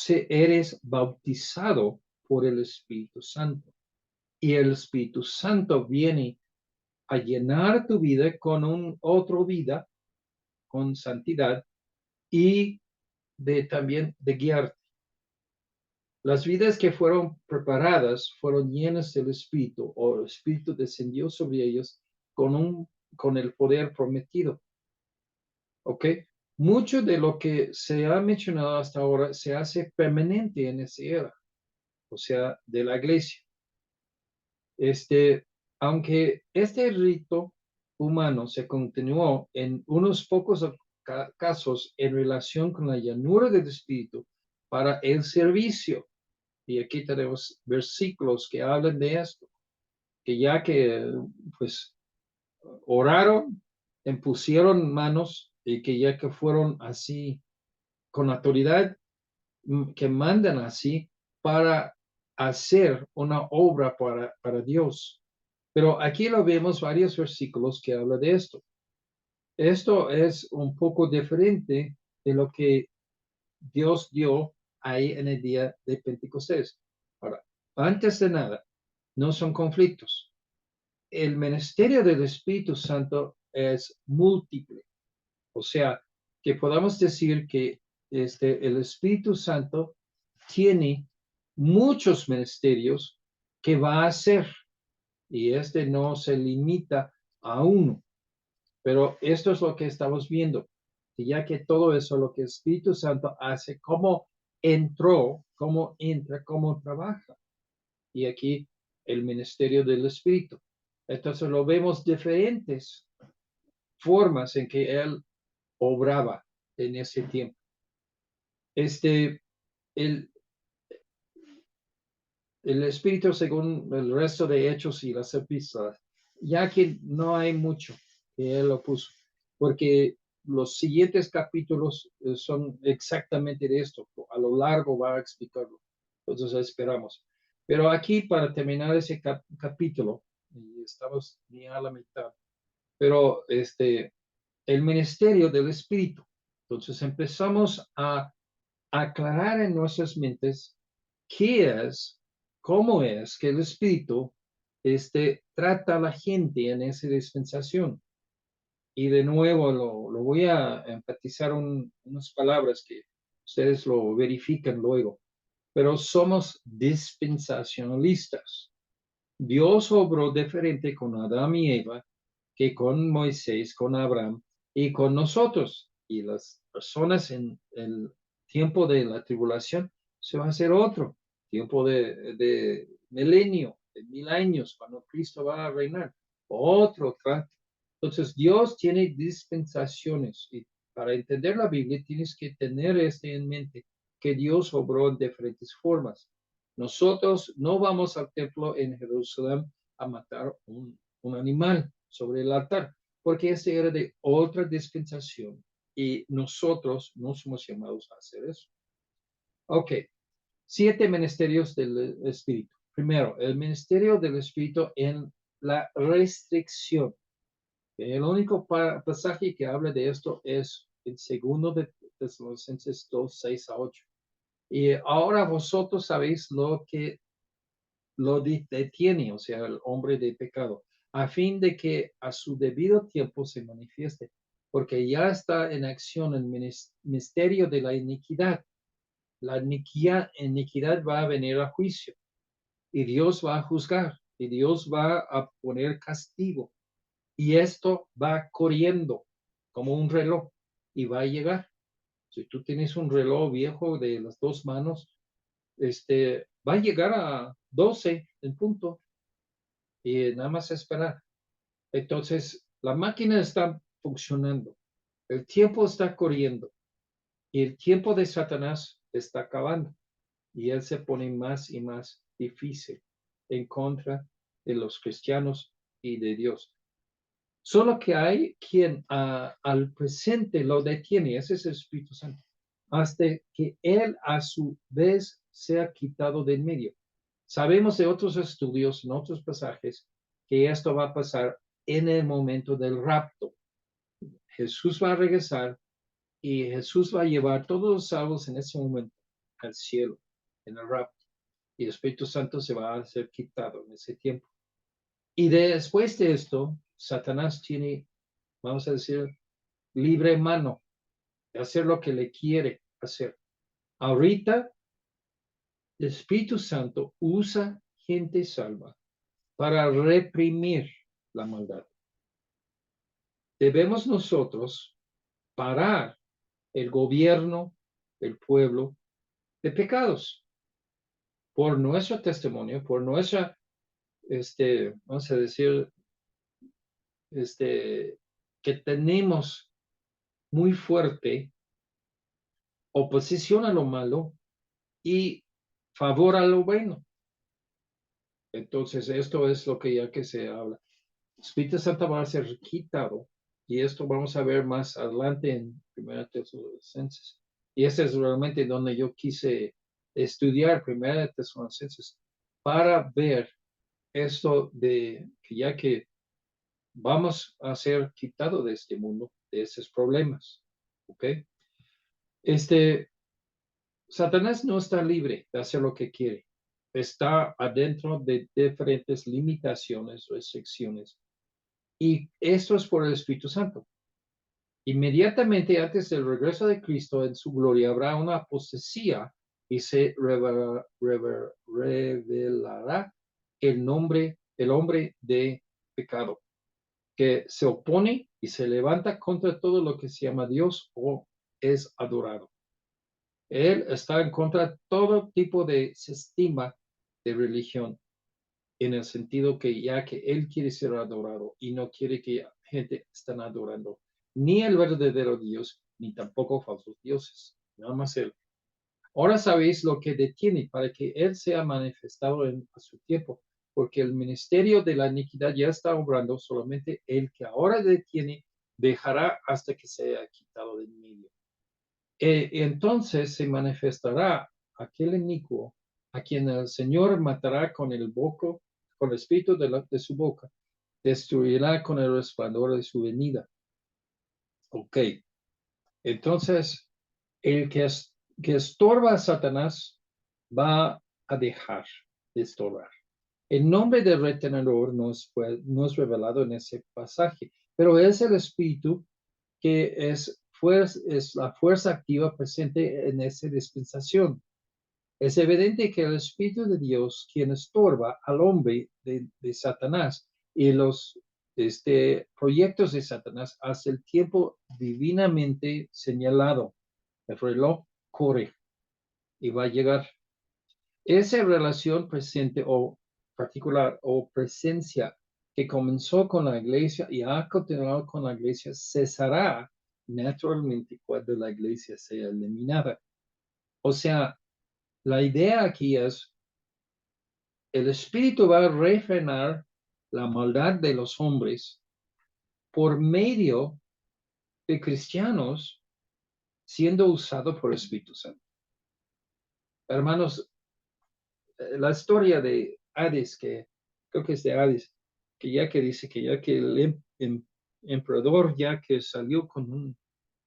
eres bautizado por el Espíritu Santo. Y el Espíritu Santo viene a llenar tu vida con otra vida, con santidad y también de guiarte. Las vidas que fueron preparadas fueron llenas del Espíritu, o el Espíritu descendió sobre ellos con el poder prometido. ¿Ok? Mucho de lo que se ha mencionado hasta ahora se hace permanente en esa era, o sea, de la iglesia. Aunque este rito humano se continuó en unos pocos casos en relación con la llanura del Espíritu para el servicio. Y aquí tenemos versículos que hablan de esto, que ya que pues oraron, impusieron manos y que ya que fueron así con autoridad, que mandan así para hacer una obra para Dios. Pero aquí lo vemos varios versículos que habla de esto. Esto es un poco diferente de lo que Dios dio ahí en el día de Pentecostés. Ahora, antes de nada, no son conflictos. El ministerio del Espíritu Santo es múltiple. O sea, que podamos decir que el Espíritu Santo tiene muchos ministerios que va a hacer y no se limita a uno. Pero esto es lo que estamos viendo, que ya que todo eso, lo que el Espíritu Santo hace, cómo entró, cómo entra, cómo trabaja. Y aquí el ministerio del Espíritu. Entonces lo vemos diferentes formas en que Él obraba en ese tiempo. El, el Espíritu, según el resto de hechos y las epístolas, ya que no hay mucho que Él lo puso, porque los siguientes capítulos son exactamente de esto. A lo largo va a explicarlo. Entonces esperamos. Pero aquí, para terminar ese capítulo, y estamos ni a la mitad, pero el ministerio del Espíritu. Entonces empezamos a aclarar en nuestras mentes qué es, cómo es que el Espíritu trata a la gente en esa dispensación. Y de nuevo lo voy a enfatizar unas palabras que ustedes lo verifican luego. Pero somos dispensacionalistas. Dios obró diferente con Adán y Eva que con Moisés, con Abraham y con nosotros. Y las personas en el tiempo de la tribulación se va a hacer otro, tiempo de milenio, de 1000 años, cuando Cristo va a reinar, otro trato. Entonces Dios tiene dispensaciones y para entender la Biblia tienes que tener en mente que Dios obró en diferentes formas. Nosotros no vamos al templo en Jerusalén a matar un animal sobre el altar, porque ese era de otra dispensación y nosotros no somos llamados a hacer eso. Ok, 7 ministerios del Espíritu. Primero, el ministerio del Espíritu en la restricción. El único pasaje que habla de esto es el segundo de Tesalonicenses 2, 6 a 8. Y ahora vosotros sabéis lo que lo detiene, o sea, el hombre de pecado, a fin de que a su debido tiempo se manifieste, porque ya está en acción el misterio de la iniquidad. La iniquidad va a venir a juicio y Dios va a juzgar y Dios va a poner castigo y esto va corriendo como un reloj y va a llegar. Si tú tienes un reloj viejo de las dos manos, va a llegar a 12 en punto y nada más esperar. Entonces, la máquina está funcionando, el tiempo está corriendo y el tiempo de Satanás está acabando y él se pone más y más difícil en contra de los cristianos y de Dios. Solo que hay quien al presente lo detiene, ese es el Espíritu Santo, hasta que Él a su vez sea quitado de en medio. Sabemos de otros estudios, en otros pasajes, que esto va a pasar en el momento del rapto. Jesús va a regresar y Jesús va a llevar todos los salvos en ese momento al cielo, en el rapto. Y el Espíritu Santo se va a ser quitado en ese tiempo. Y después de esto, Satanás tiene, vamos a decir, libre mano de hacer lo que le quiere hacer. Ahorita, el Espíritu Santo usa gente salva para reprimir la maldad. Debemos nosotros parar el gobierno del pueblo de pecados por nuestro testimonio, por nuestra, vamos a decir, que tenemos muy fuerte oposición a lo malo y favor a lo bueno. Entonces, esto es lo que ya que se habla. Espíritu Santo va a ser quitado y esto vamos a ver más adelante en 1 Tesalonicenses. Y ese es realmente donde yo quise estudiar 1 Tesalonicenses para ver esto de que ya que vamos a ser quitados de este mundo, de esos problemas. ¿Ok? Satanás no está libre de hacer lo que quiere. Está adentro de diferentes limitaciones, restricciones. Y esto es por el Espíritu Santo. Inmediatamente antes del regreso de Cristo en su gloria habrá una apostasía y se revelará el hombre de pecado, que se opone y se levanta contra todo lo que se llama Dios o es adorado. Él está en contra de todo tipo de sistema de religión, en el sentido que ya que él quiere ser adorado y no quiere que gente estén adorando ni el verdadero Dios, ni tampoco falsos dioses, nada más él. Ahora sabéis lo que detiene para que él sea manifestado a su tiempo, porque el ministerio de la iniquidad ya está obrando, solamente el que ahora detiene dejará hasta que sea quitado de en medio. Entonces se manifestará aquel inicuo a quien el Señor matará con el espíritu de su boca, destruirá con el resplandor de su venida. Ok, entonces el que estorba a Satanás va a dejar de estorbar. El nombre del retenedor no es revelado en ese pasaje, pero es el espíritu que es la fuerza activa presente en esa dispensación. Es evidente que el Espíritu de Dios, quien estorba al hombre de Satanás y los proyectos de Satanás hace el tiempo divinamente señalado. El reloj corre y va a llegar. Esa relación presente o particular o presencia que comenzó con la iglesia y ha continuado con la iglesia cesará naturalmente cuando la iglesia sea eliminada. O sea, la idea aquí es, el espíritu va a refrenar la maldad de los hombres por medio de cristianos siendo usado por el Espíritu Santo. Hermanos, la historia de Hades, que creo que es de Hades, que ya que dice que ya que el emperador ya que salió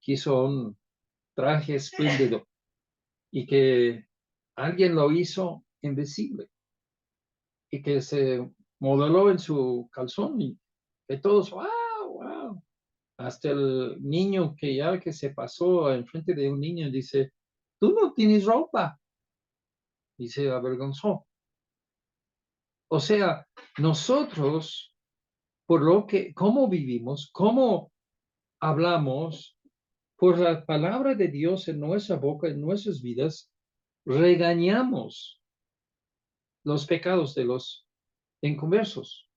quiso un traje espléndido y que alguien lo hizo invisible y que se modeló en su calzón y que todos, wow, wow. Hasta el niño que ya que se pasó enfrente de un niño dice, tú no tienes ropa. Y se avergonzó. O sea, nosotros, por lo que, cómo vivimos, cómo hablamos, por la palabra de Dios en nuestra boca, en nuestras vidas, regañamos los pecados de los inconversos.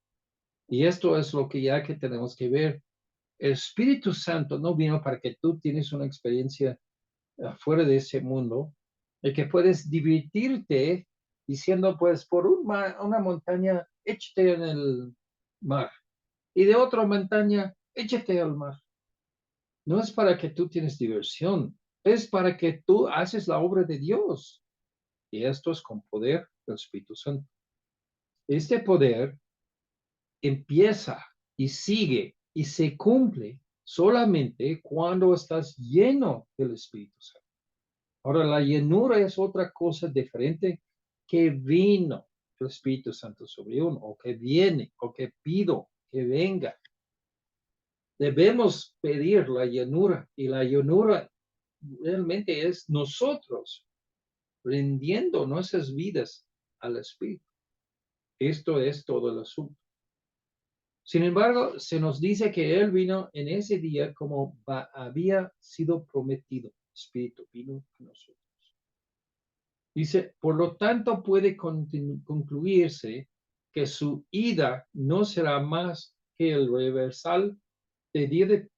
Y esto es lo que ya que tenemos que ver. El Espíritu Santo no vino para que tú tienes una experiencia fuera de ese mundo, y que puedes divertirte diciendo, pues, por una montaña, échate en el mar. y de otra montaña, échate al mar. No es para que tú tienes diversión, es para que tú haces la obra de Dios. Y esto es con poder del Espíritu Santo. Este poder empieza y sigue y se cumple solamente cuando estás lleno del Espíritu Santo. Ahora, la llenura es otra cosa diferente que vino el Espíritu Santo sobre uno, o que viene, o que pido que venga. Debemos pedir la llenura, y la llenura realmente es nosotros rindiendo nuestras vidas al Espíritu. Esto es todo el asunto. Sin embargo, se nos dice que Él vino en ese día como había sido prometido. Espíritu vino a nosotros. Dice, por lo tanto puede concluirse que su ida no será más que el reversal del día de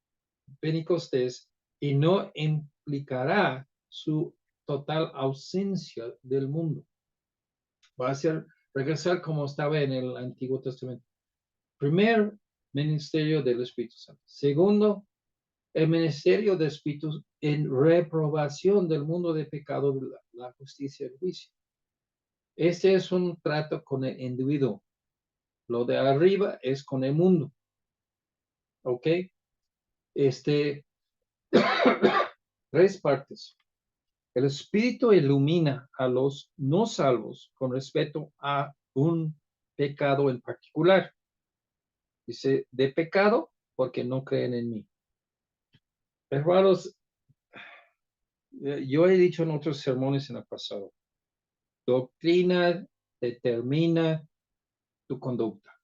Pentecostés y no implicará su total ausencia del mundo. Va a ser regresar como estaba en el Antiguo Testamento. Primer, ministerio del Espíritu Santo. Segundo, el ministerio del Espíritu en reprobación del mundo de pecado, de la justicia y el juicio. Este es un trato con el individuo. Lo de arriba es con el mundo. ¿Ok? Este, tres partes. El Espíritu ilumina a los no salvos con respecto a un pecado en particular. Dice, de pecado porque no creen en mí. Hermanos, yo he dicho en otros sermones en el pasado, doctrina determina tu conducta.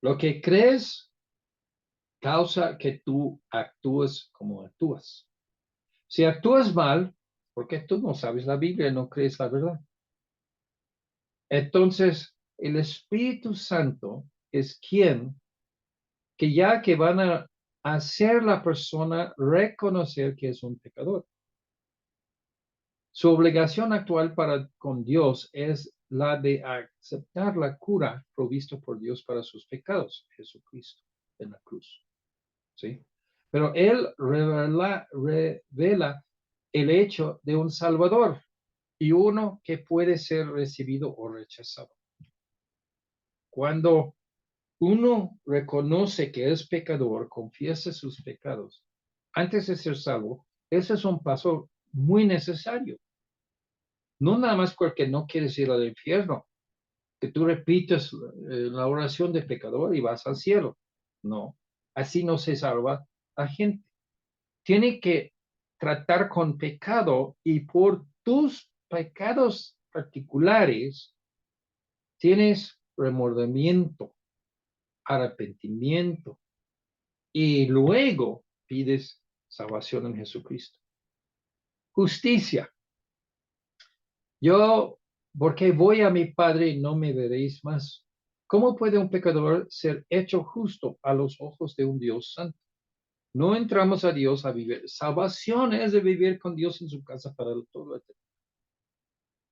Lo que crees causa que tú actúes como actúas. Si actúas mal, porque tú no sabes la Biblia, no crees la verdad. Entonces, el Espíritu Santo es quien, que ya que van a hacer la persona reconocer que es un pecador. Su obligación actual para con Dios es la de aceptar la cura provista por Dios para sus pecados, Jesucristo en la cruz. ¿Sí? Pero Él revela el hecho de un Salvador y uno que puede ser recibido o rechazado. Cuando uno reconoce que es pecador, confiesa sus pecados, antes de ser salvo, ese es un paso muy necesario. No nada más porque no quieres ir al infierno, que tú repites la oración de pecador y vas al cielo. No, así no se salva a gente. Tiene que tratar con pecado y por tus pecados particulares tienes remordimiento, arrepentimiento y luego pides salvación en Jesucristo. Justicia. Yo, porque voy a mi Padre y no me veréis más. ¿Cómo puede un pecador ser hecho justo a los ojos de un Dios santo? No entramos a Dios a vivir. Salvación es de vivir con Dios en su casa para todo el tiempo.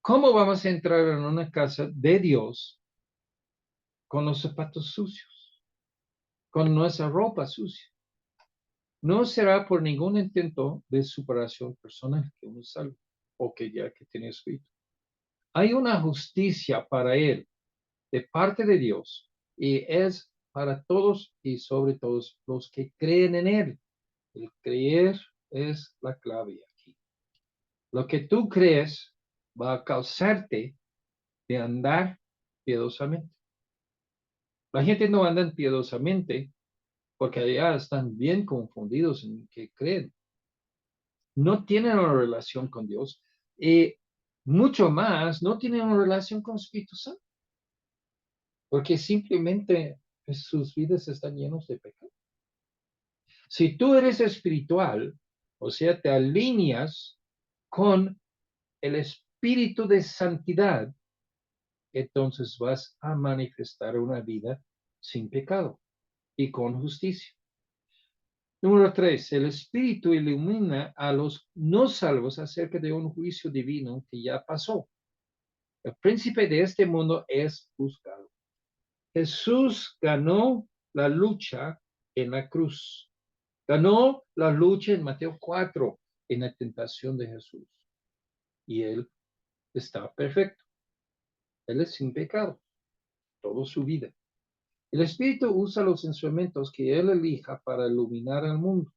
¿Cómo vamos a entrar en una casa de Dios con los zapatos sucios, con nuestra ropa sucia? No será por ningún intento de superación personal que uno salve o que ya que tiene escrito. Hay una justicia para él de parte de Dios y es para todos y sobre todos los que creen en Él. El creer es la clave aquí. Lo que tú crees va a causarte de andar piadosamente. La gente no anda piadosamente porque allá están bien confundidos en que creen. No tienen una relación con Dios y mucho más no tienen una relación con el Espíritu Santo porque simplemente pues, sus vidas están llenos de pecado. Si tú eres espiritual, o sea, te alineas con el espíritu de santidad, entonces vas a manifestar una vida sin pecado y con justicia. Número 3, el Espíritu ilumina a los no salvos acerca de un juicio divino que ya pasó. El príncipe de este mundo es juzgado. Jesús ganó la lucha en la cruz. Ganó la lucha en Mateo 4, en la tentación de Jesús. Y Él está perfecto. Él es sin pecado, toda su vida. El Espíritu usa los instrumentos que Él elija para iluminar al mundo.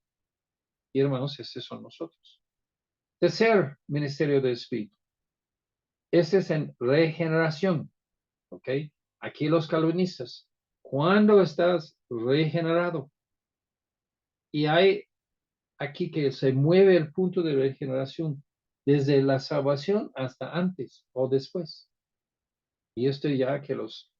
Y hermanos, ese son nosotros. Tercer ministerio del Espíritu. Ese es en regeneración. ¿Ok? Aquí los calvinistas. ¿Cuándo estás regenerado? Y hay aquí que se mueve el punto de regeneración desde la salvación hasta antes o después. Y esto ya que los,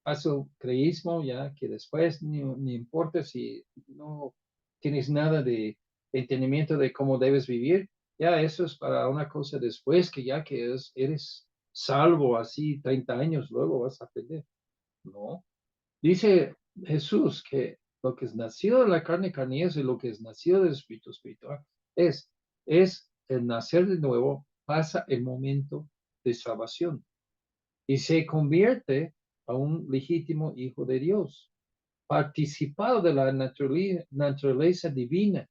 paso creísmo, ya que después ni importa si no tienes nada de entendimiento de cómo debes vivir, ya eso es para una cosa después que ya que eres salvo así 30 años, luego vas a aprender. No. Dice Jesús que lo que es nacido de la carne, carne es, y lo que es nacido del espíritu, espiritual es. Es el nacer de nuevo, pasa el momento de salvación y se convierte a un legítimo hijo de Dios, participado de la naturaleza divina,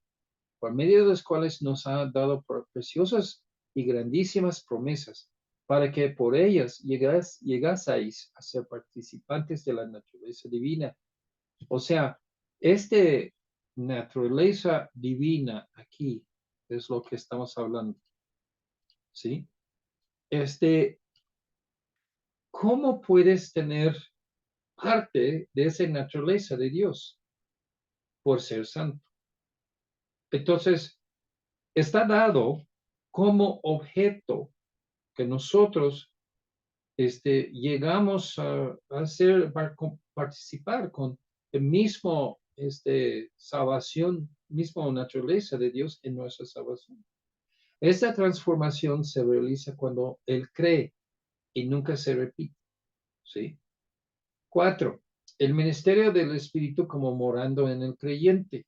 por medio de los cuales nos ha dado preciosas y grandísimas promesas, para que por ellas llegaseis a ser participantes de la naturaleza divina. O sea, este naturaleza divina aquí es lo que estamos hablando, ¿sí? ¿Cómo puedes tener parte de esa naturaleza de Dios? Por ser santo. Entonces, está dado como objeto que nosotros llegamos a hacer, participar con el mismo salvación, misma naturaleza de Dios en nuestra salvación. Esta transformación se realiza cuando Él cree y nunca se repite. ¿Sí? 4. El ministerio del Espíritu como morando en el creyente.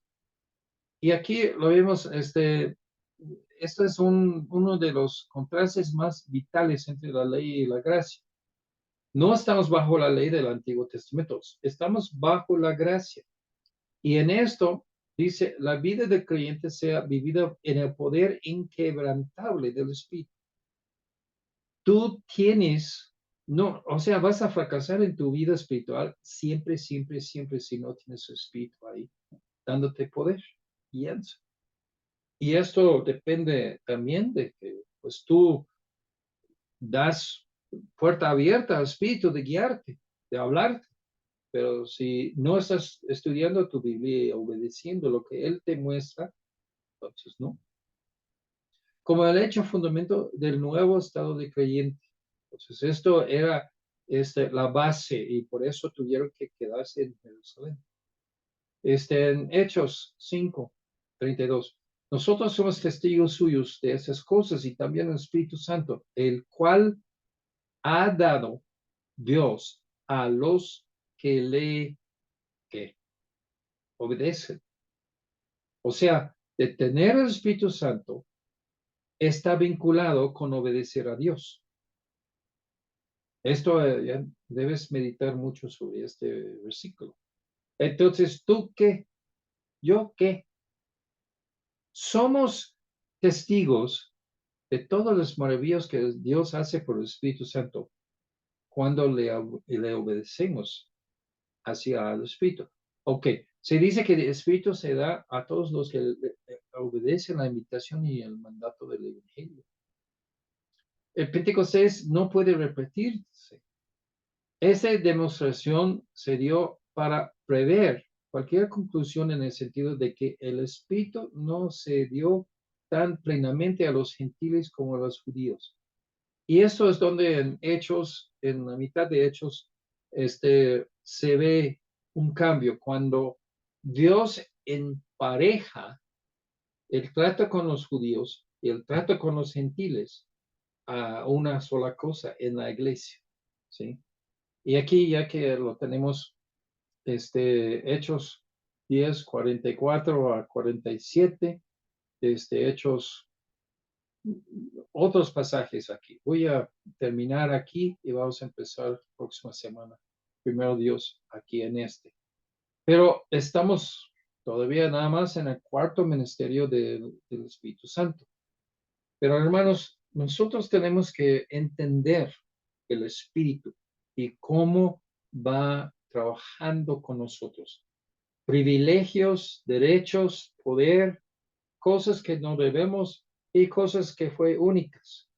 Y aquí lo vemos, esto es uno de los contrastes más vitales entre la ley y la gracia. No estamos bajo la ley del Antiguo Testamento, estamos bajo la gracia. Y en esto dice, la vida del creyente sea vivida en el poder inquebrantable del Espíritu. Tú tienes, no, o sea, vas a fracasar en tu vida espiritual siempre, siempre, siempre si no tienes Espíritu ahí, dándote poder, guianza. Y esto depende también de que, pues tú das puerta abierta al Espíritu de guiarte, de hablarte. Pero si no estás estudiando tu Biblia y obedeciendo lo que Él te muestra, entonces no. Como el hecho fundamento del nuevo estado de creyente. Entonces esto era la base y por eso tuvieron que quedarse en Jerusalén. En Hechos 5:32. Nosotros somos testigos suyos de esas cosas y también el Espíritu Santo, el cual ha dado Dios a los que le que obedecen. O sea, de tener el Espíritu Santo está vinculado con obedecer a Dios. Esto ya debes meditar mucho sobre este versículo. Entonces, ¿tú qué? ¿Yo qué? Somos testigos de todas las maravillas que Dios hace por el Espíritu Santo cuando le obedecemos hacia el Espíritu. Ok, se dice que el Espíritu se da a todos los que obedecen la invitación y el mandato del Evangelio. El Pentecostés no puede repetirse. Esa demostración se dio para prever cualquier conclusión en el sentido de que el Espíritu no se dio tan plenamente a los gentiles como a los judíos. Y esto es donde en Hechos, en la mitad de Hechos, se ve un cambio cuando Dios empareja el trato con los judíos y el trato con los gentiles a una sola cosa en la iglesia, ¿sí? Y aquí ya que lo tenemos, Hechos 10:44 a 47, Hechos, otros pasajes aquí. Voy a terminar aquí y vamos a empezar próxima semana. primero Dios, aquí en este. Pero estamos todavía nada más en el cuarto ministerio del Espíritu Santo. Pero hermanos, nosotros tenemos que entender el Espíritu y cómo va trabajando con nosotros. Privilegios, derechos, poder, cosas que no debemos y cosas que fue únicas.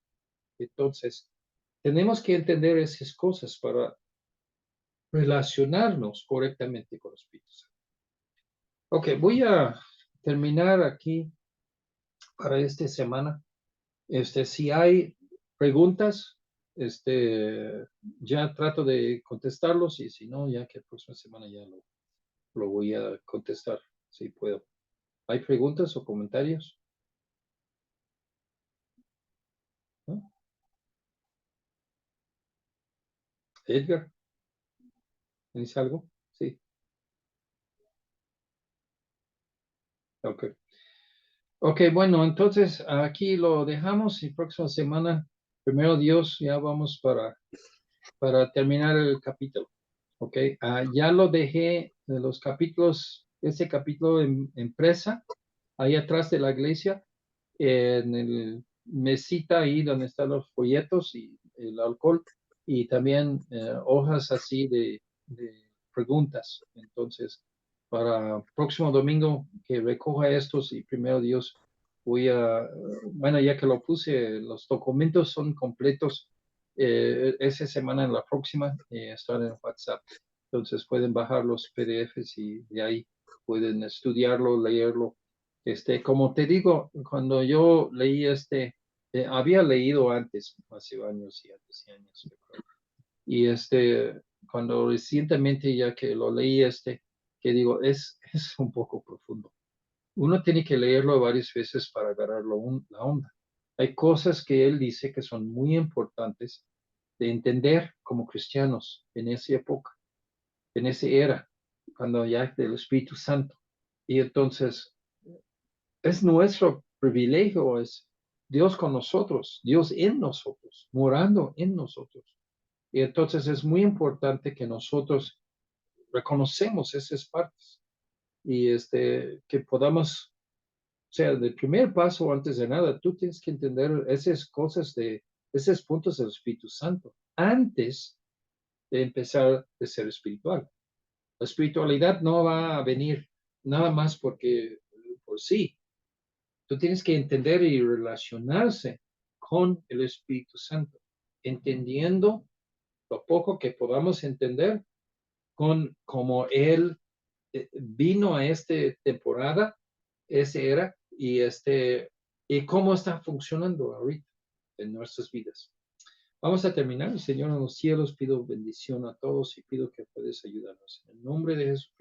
Entonces, tenemos que entender esas cosas para relacionarnos correctamente con el Espíritu Santo. Ok, voy a terminar aquí para esta semana. Si hay preguntas, ya trato de contestarlos y si no, ya que la próxima semana ya lo voy a contestar, si puedo. ¿Hay preguntas o comentarios? ¿No? Edgar, ¿dice algo? Sí, ok. Ok, bueno, entonces aquí lo dejamos y próxima semana, primero Dios, ya vamos para terminar el capítulo. Ok, ya lo dejé de los capítulos, ese capítulo en presa, ahí atrás de la iglesia, en el mesita ahí donde están los folletos y el alcohol, y también hojas así de preguntas. Entonces, para próximo domingo que recoja estos y primero Dios, voy a, bueno, ya que lo puse, los documentos son completos. Esa semana, en la próxima, están en WhatsApp. Entonces pueden bajar los PDFs y de ahí pueden estudiarlo, leerlo. Como te digo, cuando yo leí había leído antes, hace años y antes y años, yo creo. Y cuando recientemente ya que lo leí, que digo, es un poco profundo. Uno tiene que leerlo varias veces para agarrarlo la onda. Hay cosas que él dice que son muy importantes de entender como cristianos en esa época, en esa era, cuando ya del Espíritu Santo. Y entonces es nuestro privilegio, es Dios con nosotros, Dios en nosotros, morando en nosotros. Y entonces es muy importante que nosotros reconocemos esas partes y que podamos, o sea, el primer paso antes de nada, tú tienes que entender esas cosas esos puntos del Espíritu Santo antes de empezar a ser espiritual. La espiritualidad no va a venir nada más por sí. Tú tienes que entender y relacionarse con el Espíritu Santo, entendiendo lo poco que podamos entender con cómo Él vino a esta temporada, ese era, y cómo está funcionando ahorita en nuestras vidas. Vamos a terminar. Señor, en los cielos pido bendición a todos y pido que puedes ayudarnos. En el nombre de Jesús.